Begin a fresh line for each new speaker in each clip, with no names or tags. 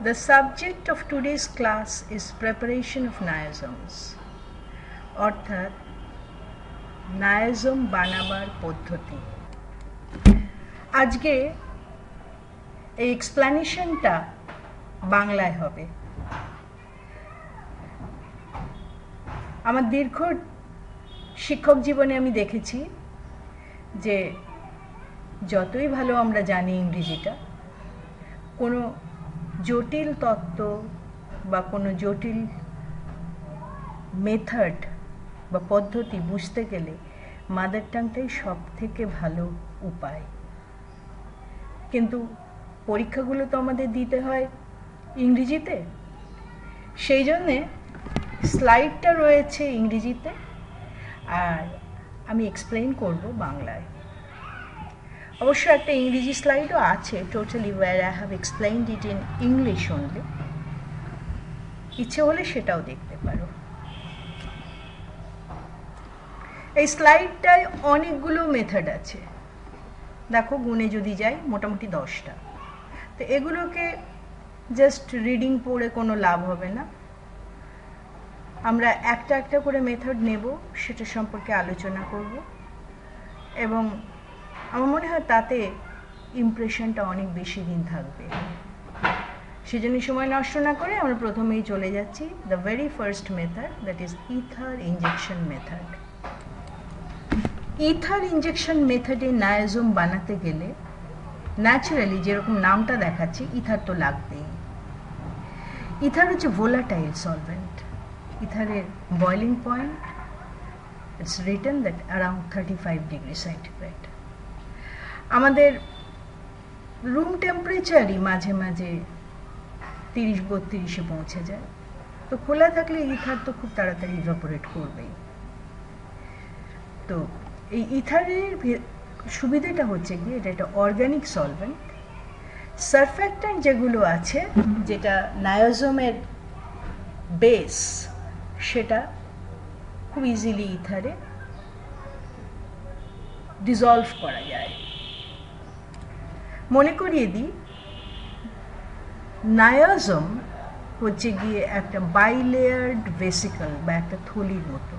The subject of today's class is preparation of niasomes, অর্থাৎ নায়াজম বানাবার পদ্ধতি। আজকে এই এক্সপ্লেনেশনটা বাংলায় হবে। আমার দীর্ঘ শিক্ষক জীবনে আমি দেখেছি যে যতই ভালো আমরা জানি ইংরেজিটা, কোনো জটিল তত্ত্ব বা কোনো জটিল মেথড বা পদ্ধতি বুঝতে গেলে মাদার টাংটাই সব থেকে ভালো উপায়। কিন্তু পরীক্ষাগুলো তো আমাদের দিতে হয় ইংরেজিতে, সেই জন্যে স্লাইডটা রয়েছে ইংরেজিতে আর আমি এক্সপ্লেন করব বাংলায়। অবশ্য একটা ইংরেজি স্লাইডও আছে, totally where I have explained it in English only. ইচ্ছে হলে সেটাও দেখতে পারো। এই স্লাইডটায় অনেকগুলো মেথড আছে, দেখো গুণে যদি যাই মোটামুটি 10টা। তো এগুলোকে জাস্ট রিডিং পড়ে কোনো লাভ হবে না, আমরা একটা একটা করে মেথড নেব, সেটা সম্পর্কে আলোচনা করব এবং আমার মনে হয় তাতে ইমপ্রেশনটা অনেক বেশি দিন থাকবে। সেজন্য সময় নষ্ট না করে আমরা প্রথমেই চলে যাচ্ছি the very first method, that is ether injection method. Ether injection মেথডে নায়াজম বানাতে গেলে ন্যাচারালি যেরকম নামটা দেখাচ্ছে ইথার তো লাগবেই। ইথার হচ্ছে ভোলাটাইল সলভেন্ট। ইথারের boiling point it's written that around 35 degree centigrade. আমাদের রুম টেম্পারেচারই মাঝে মাঝে 30-32-এ পৌঁছে যায়, তো খোলা থাকলে ইথার তো খুব তাড়াতাড়ি ইভাপোরেট করবেই। তো এই ইথারের সুবিধাটা হচ্ছে কি, এটা একটা অর্গানিক সলভেন্ট। সারফ্যাক্ট্যান্ট যেগুলো আছে, যেটা নায়াজমের বেস, সেটা খুব ইজিলি ইথারে ডিসলভ করা যায়। মনে করিয়ে দিই, নায়াজম হচ্ছে গিয়ে একটা বাইলেয়ার্ড ভেসিকল বা একটা থলির মতো।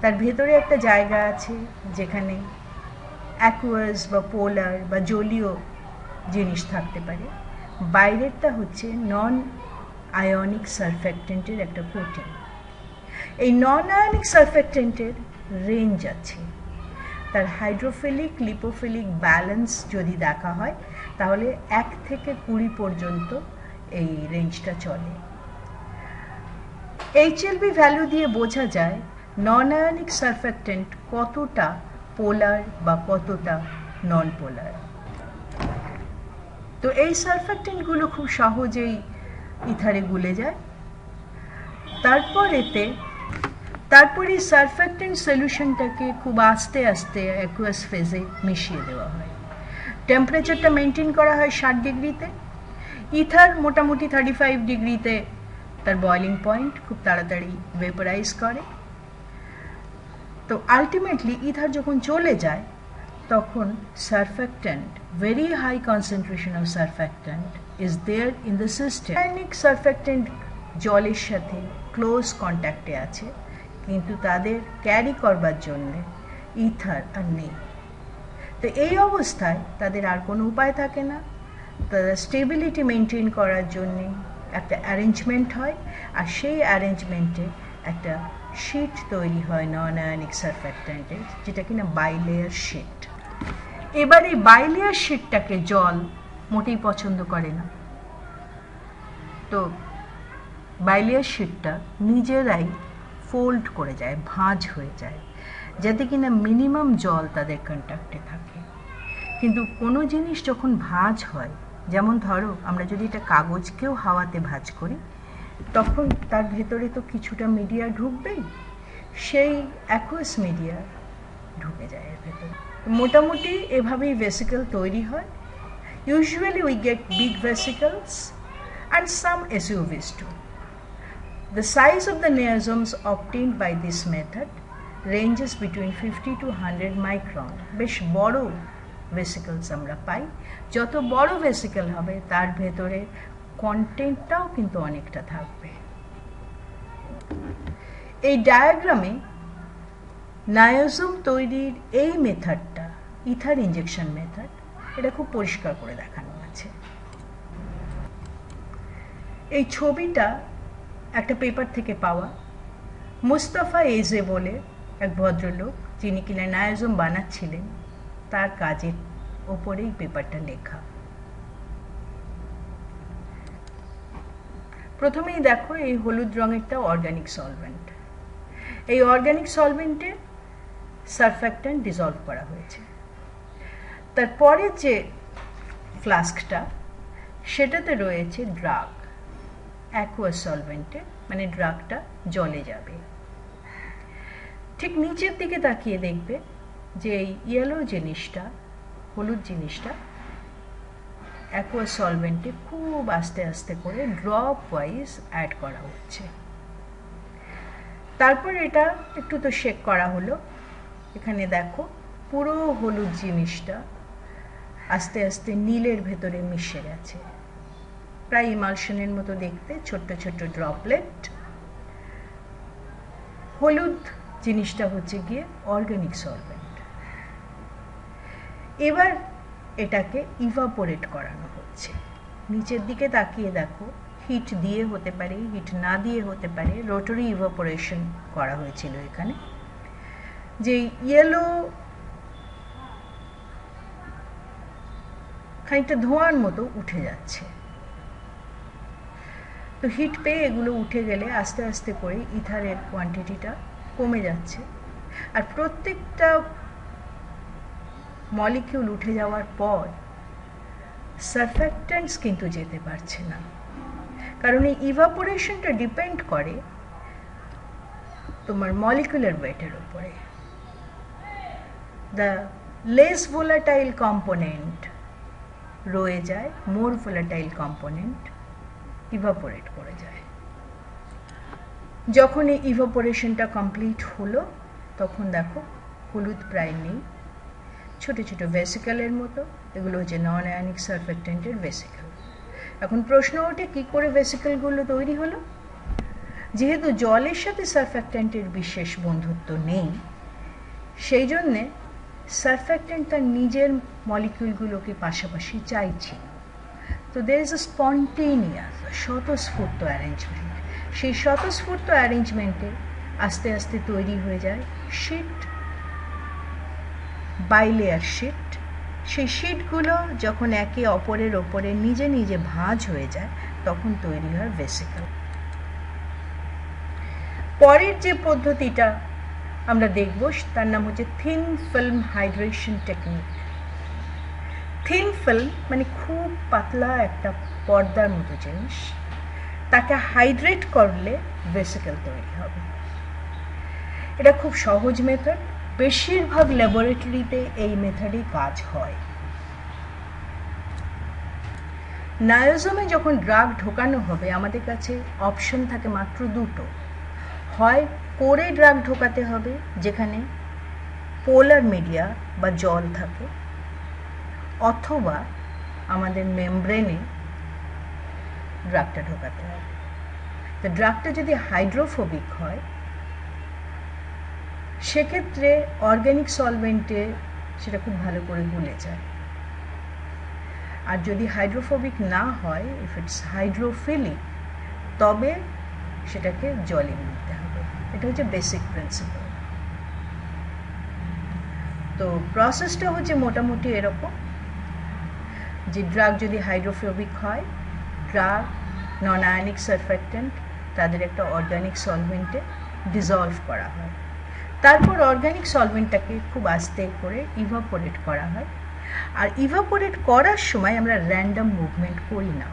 তার ভেতরে একটা জায়গা আছে যেখানে অ্যাকুয়াস বা পোলার বা জলীয় জিনিস থাকতে পারে। বাইরেরটা হচ্ছে নন আয়নিক সারফ্যাক্টেন্টের একটা প্রোটিন। এই নন আয়নিক সারফ্যাক্টেন্টের রেঞ্জ আছে, তার হাইড্রোফিলিক লিপোফিলিক ব্যালেন্স যদি দেখা হয় তাহলে 1 থেকে 20 পর্যন্ত এই রেঞ্জটা চলে। এইচএলবি ভ্যালু দিয়ে বোঝা যায় নন আয়নিক সারফ্যাক্টেন্ট কতটা পোলার বা কতটা নন পোলার। তো এই সারফ্যাক্টেন্টগুলো খুব সহজেই ইথারে গুলে যায়। তারপরে সারফ্যাক্টেন্ট সলিউশনটাকে খুব আস্তে আস্তে অ্যাকুয়াস ফেজে মিশিয়ে দেওয়া হয়। টেম্পারেচারটা মেনটেন করা হয় 60 ডিগ্রিতে। ইথার মোটামুটি 35 ডিগ্রিতে তার বয়লিং পয়েন্ট খুব তাড়াতাড়ি ভেপোরাইজ করে। তো আলটিমেটলি ইথার যখন চলে যায় তখন surfactant, very high concentration of surfactant is there in the system. রাসায়নিক সারফ্যাক্ট্যান্ট জলের সাথে ক্লোজ কন্ট্যাক্টে আছে, কিন্তু তাদের ক্যারি করবার জন্য ইথার আর নেই। তো এই অবস্থায় তাদের আর কোনো উপায় থাকে না, তাদের স্টেবিলিটি মেনটেন করার জন্যে একটা অ্যারেঞ্জমেন্ট হয়, আর সেই অ্যারেঞ্জমেন্টে একটা শিট তৈরি হয় নন আয়নিক সারফ্যাক্ট্যান্টের, যেটা কিনা বাইলেয়ার শিট। এবার এই বাইলেয়ার শিটটাকে জল মোটেই পছন্দ করে না, তো বাইলেয়ার শিটটা নিজেরাই ফোল্ড করে যায়, ভাঁজ হয়ে যায়, যাতে কিনা মিনিমাম জল তাদের কন্ট্যাক্টে থাকে। কিন্তু কোনো জিনিস যখন ভাঁজ হয়, যেমন ধরো আমরা যদি এটা কাগজকেও হাওয়াতে ভাঁজ করি, তখন তার ভেতরে তো কিছুটা মিডিয়া ঢুকবেই, সেই অ্যাকুয়াস মিডিয়া ঢুকে যায় এর ভেতরে। মোটামুটি এভাবেই ভেসিকল তৈরি হয়। Usually we get big ভেসিকলস and some SUVs too. The size of the niasomes obtained by this method ranges between 50 to 100 micron. বেশ বড় ভেসিকলস আমরা পাই। যত বড় ভেসিকল হবে তার ভেতরে কন্টেন্টটাও কিন্তু অনেকটা থাকবে। এই ডায়াগ্রামে নায়োজোম তৈরির এই মেথডটা, ইথার ইনজেকশন মেথড, এটা খুব পরিষ্কার করে দেখানো আছে। এই ছবিটা একটা পেপার থেকে পাওয়া। মুস্তাফা এজে বলে এক ভদ্রলোক, যিনি কিনা নায়োজোম বানাচ্ছিলেন, তার কাজের ওপরেই পেপারটা লেখা। প্রথমেই দেখো এই হলুদ রঙেরটা অর্গানিক সলভেন্ট। এই অর্গানিক সলভেন্টে সারফ্যাক্ট্যান্ট ডিসলভ করা হয়েছে। তারপরে যে ফ্লাস্কটা, সেটাতে রয়েছে ড্রাগ অ্যাকুয়াস সলভেন্টে, মানে ড্রাগটা জলে যাবে। ঠিক নিচের দিকে তাকিয়ে দেখবে যে এই ইয়েলো জিনিসটা, হলুদ জিনিসটা অ্যাকুয়াস সলভেন্টে খুব আস্তে আস্তে করে ড্রপ ওয়াইজ অ্যাড করা হচ্ছে। তারপর এটা একটু তো শেক করা হলো। এখানে দেখো পুরো হলুদ জিনিসটা আস্তে আস্তে নীলের ভেতরে মিশে গেছে, প্রায় ইমালশনের মতো দেখতে, ছোট্ট ছোট্ট ড্রপলেট। হলুদ জিনিসটা হচ্ছে গিয়ে অর্গানিক সলভেন্ট। এবার এটাকে ইভাপোরেট করানো হচ্ছে। নিচের দিকে তাকিয়ে দেখো, হিট দিয়ে হতে পারে, হিট না দিয়ে হতে পারে, রোটারি ইভাপোরেশন করা হয়েছিল এখানে। যে ইয়েলো খানিকটা ধোঁয়ার মতো উঠে যাচ্ছে, তো হিট পেয়ে এগুলো উঠে গেলে আস্তে আস্তে করে ইথারের কোয়ান্টিটিটা কমে যাচ্ছে। আর প্রত্যেকটা মলিকিউল উঠে যাওয়ার পর সারফ্যাক্ট্যান্টস কিন্তু যেতে পারছে না, কারণ এই ইভাপোরেশনটা ডিপেন্ড করে তোমার মলিকুলার ওয়েটের উপরে। দ্য লেস ভোলাটাইল কম্পোনেন্ট রয়ে যায়, মোর ভোলাটাইল কম্পোনেন্ট ইভাপোরেট করে যায়। যখন এই ইভাপোরেশনটা কমপ্লিট হলো, তখন দেখো হলুদ প্রায় নেই, ছোট ছোট ভেসিকেলের মতো। এগুলো হচ্ছে নন আয়নিক সারফ্যাক্ট্যান্টের ভেসিকেল। এখন প্রশ্ন ওঠে, কি করে ভেসিকেলগুলো তৈরি হলো? যেহেতু জলের সাথে সারফ্যাক্ট্যান্টের বিশেষ বন্ধুত্ব নেই, সেই জন্যে সারফ্যাক্ট্যান্ট তার নিজের মলিকিউলগুলোকে পাশাপাশি চাইছে। তো দের ইজ এ স্পন্টেনিয়াস, স্বতঃস্ফূর্ত অ্যারেঞ্জমেন্ট। সেই স্বতঃস্ফূর্ত অ্যারেঞ্জমেন্টে আস্তে আস্তে তৈরি হয়ে যায় শিট, বাইলেয়ার শিট। সেই শিটগুলো যখন একে অপরের ওপরে নিজে নিজে ভাঁজ হয়ে যায়, তখন তৈরি হয় ভেসিকেল। পরের যে পদ্ধতিটা আমরা দেখব, তার নাম হচ্ছে thin film hydration technique. Thin film মানে খুব পাতলা একটা পর্দার মতো জিনিস, তাকে হাইড্রেট করলে ভেসিকেল তৈরি হবে। এটা খুব সহজ মেথড, বেশিরভাগ ল্যাবরেটরিতে এই মেথডেই কাজ হয়। নায়োজোমে যখন ড্রাগ ঢোকানো হবে, আমাদের কাছে অপশন থাকে মাত্র দুটো। হয় কোরে ড্রাগ ঢোকাতে হবে, যেখানে পোলার মিডিয়া বা জল থাকে, অথবা আমাদের মেমব্রেনে ড্রাগটা ঢোকাতে হবে। তো ড্রাগটা যদি হাইড্রোফোবিক হয়, সেক্ষেত্রে অর্গানিক সলভেন্টে সেটা খুব ভালো করে গুলে যায়। আর যদি হাইড্রোফোবিক না হয়, ইফ ইটস হাইড্রোফিলিক, তবে সেটাকে জলে নিতে হবে। এটা হচ্ছে বেসিক প্রিন্সিপাল। তো প্রসেসটা হচ্ছে মোটামুটি এরকম, যে ড্রাগ যদি হাইড্রোফোবিক হয়, ড্রাগ নন আয়নিক সারফ্যাক্ট্যান্ট তাদের একটা অর্গানিক সলভেন্টে ডিসলভ করা হয়। তারপর অর্গানিক সলভেন্টটাকে খুব আস্তে করে ইভাপোরেট করা হয়। আর ইভাপোরেট করার সময় আমরা র্যান্ডম মুভমেন্ট করি না।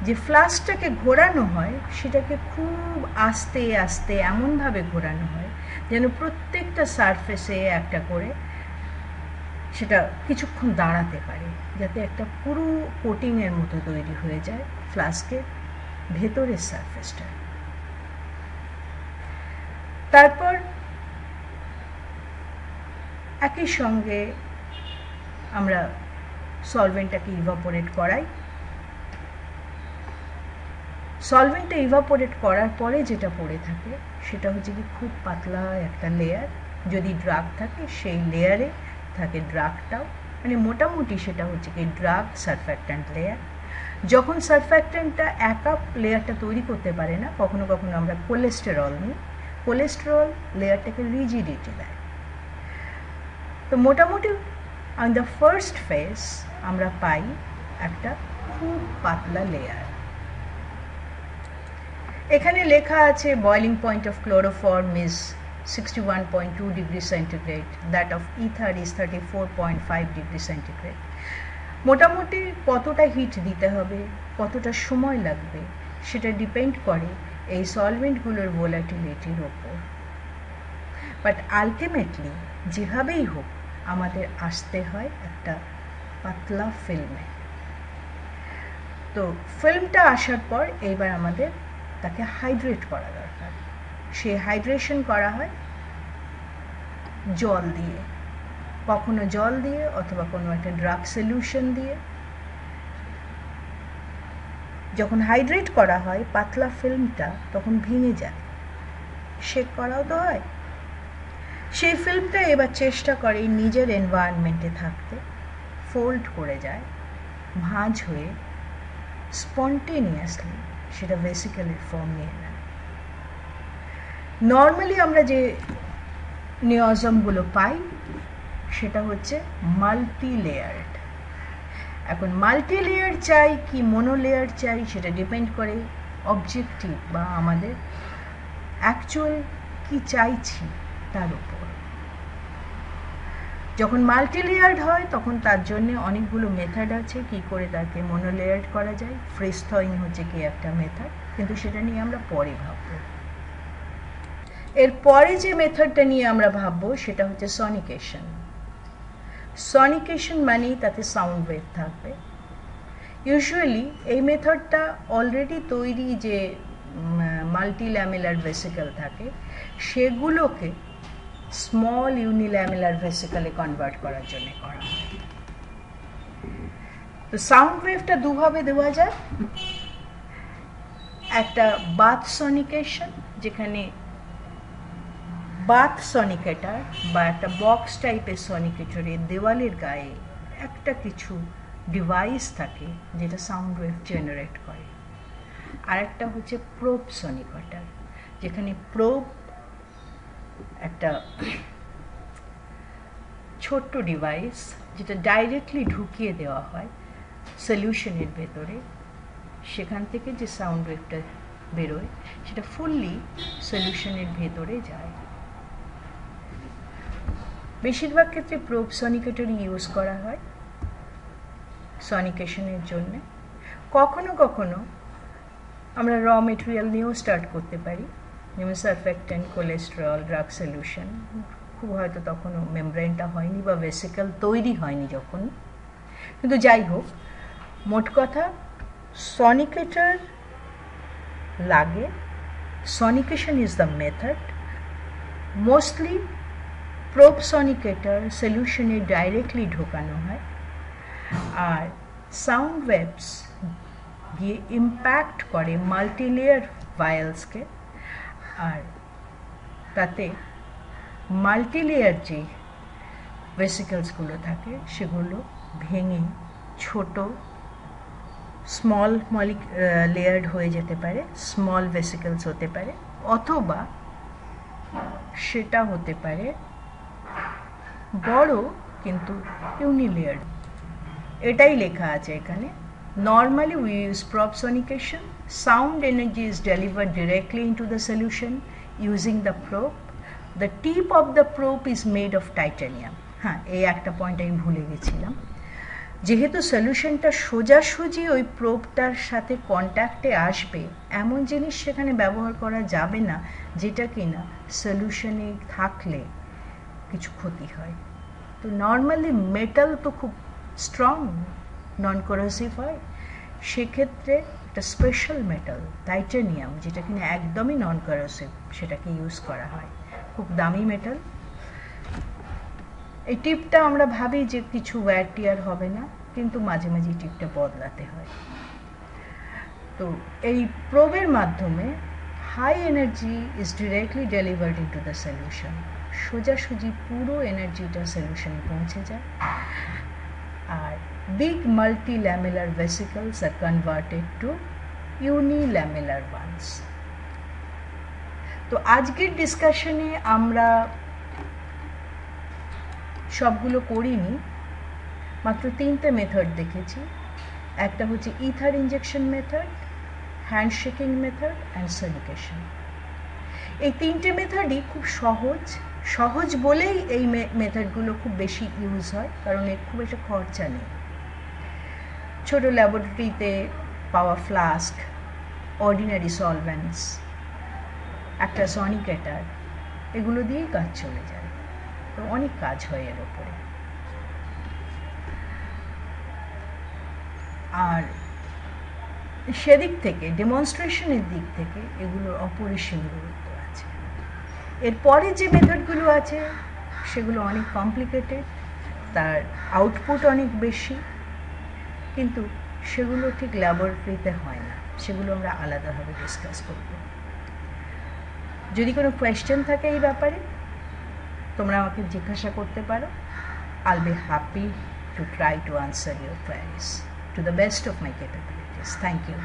যে ফ্লাস্কটাকে ঘোরানো হয়, সেটাকে খুব আস্তে আস্তে এমনভাবে ঘোরানো হয় যেন প্রত্যেকটা সারফেসে একটা করে সেটা কিছুক্ষণ দাঁড়াতে পারে, যাতে একটা পুরো কোটিংয়ের মতো তৈরি হয়ে যায় ফ্লাস্কের ভেতরের সারফেসটা। তারপর একই সঙ্গে আমরা সলভেন্টটাকে ইভাপোরেট করাই। সলভেন্টটা ইভাপোরেট করার পরে যেটা পড়ে থাকে সেটা হচ্ছে কি খুব পাতলা একটা লেয়ার। যদি ড্রাগ থাকে সেই লেয়ারে থাকে ড্রাগটাও, মানে মোটামুটি সেটা হচ্ছে কি ড্রাগ সারফ্যাক্ট্যান্ট লেয়ার। যখন সারফ্যাক্ট্যান্টটা একা লেয়ারটা তৈরি করতে পারে না, কখনো কখনো আমরা কোলেস্টেরল নিই, কোলেস্টেরল লেয়ারটাকে রিজিডিটি দেয়। তো মোটামুটি অন দ্য ফার্স্ট ফেজ আমরা পাই একটা খুব পাতলা লেয়ার। এখানে লেখা আছে boiling point of chloroform is 61.2 degree centigrade, that of ether is 34.5 degree centigrade. মোটামুটি কতটা হিট দিতে হবে, কতটা সময় লাগবে, সেটা ডিপেন্ড করে এই সলভেন্টগুলোর ভোলাটিলিটির ওপর। বাট আলটিমেটলি যেভাবেই হোক আমাদের আসতে হয় একটা পাতলা ফিল্মে। তো ফিল্মটা আসার পর এইবার আমাদের তাকে হাইড্রেট করা দরকার। সেই হাইড্রেশন করা হয় জল দিয়ে, কখনো জল দিয়ে অথবা কোনো একটা ড্রাগ সলিউশন দিয়ে। যখন হাইড্রেট করা হয় পাতলা ফিল্মটা তখন ভেঙে যায়, শেক করাও তো হয়। সেই ফিল্মটা এবার চেষ্টা করে নিজের এনভায়রনমেন্টে থাকতে, ফোল্ড করে যায়, ভাঁজ হয়ে স্পন্টেনিয়াসলি সেটা ভেসিকেলের ফর্ম নিয়ে নেয়। নর্মালি আমরা যে নিওজমগুলো পাই সেটা হচ্ছে মাল্টি লেয়ার্ড। এখন মাল্টি লেয়ার চাই কি মোনো লেয়ার চাই সেটা ডিপেন্ড করে অবজেক্টিভ বা আমাদের অ্যাকচুয়াল কি চাইছি তার উপর। যখন মাল্টি লেয়ার্ড হয় তখন তার জন্য অনেকগুলো মেথড আছে কি করে তাকে মোনো লেয়ার্ড করা যায়। ফ্রিজ থয়িং হচ্ছে কি একটা মেথড, কিন্তু সেটা নিয়ে আমরা পরে ভাববো। এরপরে যে মেথডটা নিয়ে আমরা ভাববো সেটা হচ্ছে সনিকেশন। সনিকেশন মানেই তাতে সাউন্ড ওয়েভ থাকবে। ইউজুয়ালি এই মেথডটা অলরেডি তৈরি যে মাল্টিল্যামেলার ভেসিকল থাকে সেগুলোকে স্মল ইউনিল্যামেলার ভেসিকলে কনভার্ট করার জন্য করা হয়। তো সাউন্ড ওয়েভটা দুভাবে দেওয়া যায়। একটা বাথ সনিকেশন, যেখানে বাথ সনিকেটার বা একটা বক্স টাইপের সনিকেটরের দেওয়ালের গায়ে একটা কিছু ডিভাইস থাকে যেটা সাউন্ড ওয়েভ জেনারেট করে। আর একটা হচ্ছে প্রোব সনিকেটার, যেখানে প্রোব একটা ছোট্ট ডিভাইস যেটা ডাইরেক্টলি ঢুকিয়ে দেওয়া হয় সলিউশনের ভেতরে, সেখান থেকে যে সাউন্ড ওয়েভটা বেরোয় সেটা ফুললি সলিউশনের ভেতরে যায়। বেশিরভাগ ক্ষেত্রে প্রোব সনিকেটর ইউজ করা হয় সনিকেশনের জন্য। কখনো কখনো আমরা র মেটেরিয়াল নিয়েও স্টার্ট করতে পারি, যেমন সারফ্যাক্ট্যান্ট, কোলেস্টেরল, ড্রাগ সলিউশন। খুব হয়তো তখনও মেমব্রেনটা হয়নি বা ভেসিকল তৈরি হয়নি যখন। কিন্তু যাই হোক, মোট কথা সনিকেটর লাগে। Sonication is the method. Mostly probe sonicator সলিউশনে ডাইরেক্টলি ঢোকানো হয়, আর সাউন্ড ওয়েভস গিয়ে ইম্প্যাক্ট করে মাল্টিলেয়ার ভায়েলসকে, আর তাতে মাল্টিলেয়ার যে ভেসিকলসগুলো থাকে সেগুলো ভেঙে ছোট স্মল লেয়ার্ড হয়ে যেতে পারে, স্মল ভেসিকলস হতে পারে, অথবা সেটা হতে পারে বড় কিন্তু ইউনিলেয়ার্ড। এটাই লেখা আছে এখানে। Normally we use probe sonication. Sound energy is delivered directly into the solution using the probe. The tip of the probe is made of titanium. হ্যাঁ, এই একটা পয়েন্ট আমি ভুলে গেছিলাম। যেহেতু সলিউশনটা সোজাসুজি ওই প্রোবটার সাথে কন্ট্যাক্টে আসবে এমন জিনিস সেখানে ব্যবহার করা যাবে না যেটা কিনা সলিউশনে থাকলে কিছু ক্ষতি হয়। তো নর্মালি মেটাল তো খুব স্ট্রং, নন কোরোসিভ হয়, সেক্ষেত্রে একটা স্পেশাল মেটাল টাইটানিয়াম যেটা কিনা একদমই নন কোরোসিভ সেটাকে ইউজ করা হয়। খুব দামি মেটাল। এই টিপটা আমরা ভাবি যে কিছু ওয়্যার টিয়ার হবে না, কিন্তু মাঝে মাঝে টিপটা বদলাতে হয়। তো এই প্রোবের মাধ্যমে high energy is directly delivered into the solution, সোজাসুজি পুরো এনার্জিটা সলিউশনে পৌঁছে যায়। আর big multilamellar vesicles are converted to unilamellar ones. তো আজকের ডিসকাশনে আমরা সবগুলো করিনি, মাত্র 3টে মেথড দেখেছি। একটা হচ্ছে ether injection method, handshaking method and solution. এই 3টে মেথডই খুব সহজ বলেই এই মেথডগুলো খুব বেশি ইউজ হয়, কারণ এর খুব একটা খরচা নেই। ছোট ল্যাবরেটরিতে পাওয়া ফ্লাস্ক, অর্ডিনারি সলভেন্টস, একটা সনিকেটার, এগুলো দিয়েই কাজ চলে যায়। তো অনেক কাজ হয় এর ওপরে। আর সেদিক থেকে, ডেমনস্ট্রেশনের দিক থেকে এগুলোর অপরিসীম গুরুত্ব আছে। এরপরে যে মেথডগুলো আছে সেগুলো অনেক কমপ্লিকেটেড, তার আউটপুট অনেক বেশি, কিন্তু সেগুলো ঠিক ল্যাবরেটরিতে হয় না, সেগুলো আমরা আলাদাভাবে ডিসকাস করব। যদি কোনো কোয়েশ্চেন থাকে এই ব্যাপারে তোমরা আমাকে জিজ্ঞাসা করতে পারো। I'll be happy to try to answer your queries to the best of my capabilities. Thank you.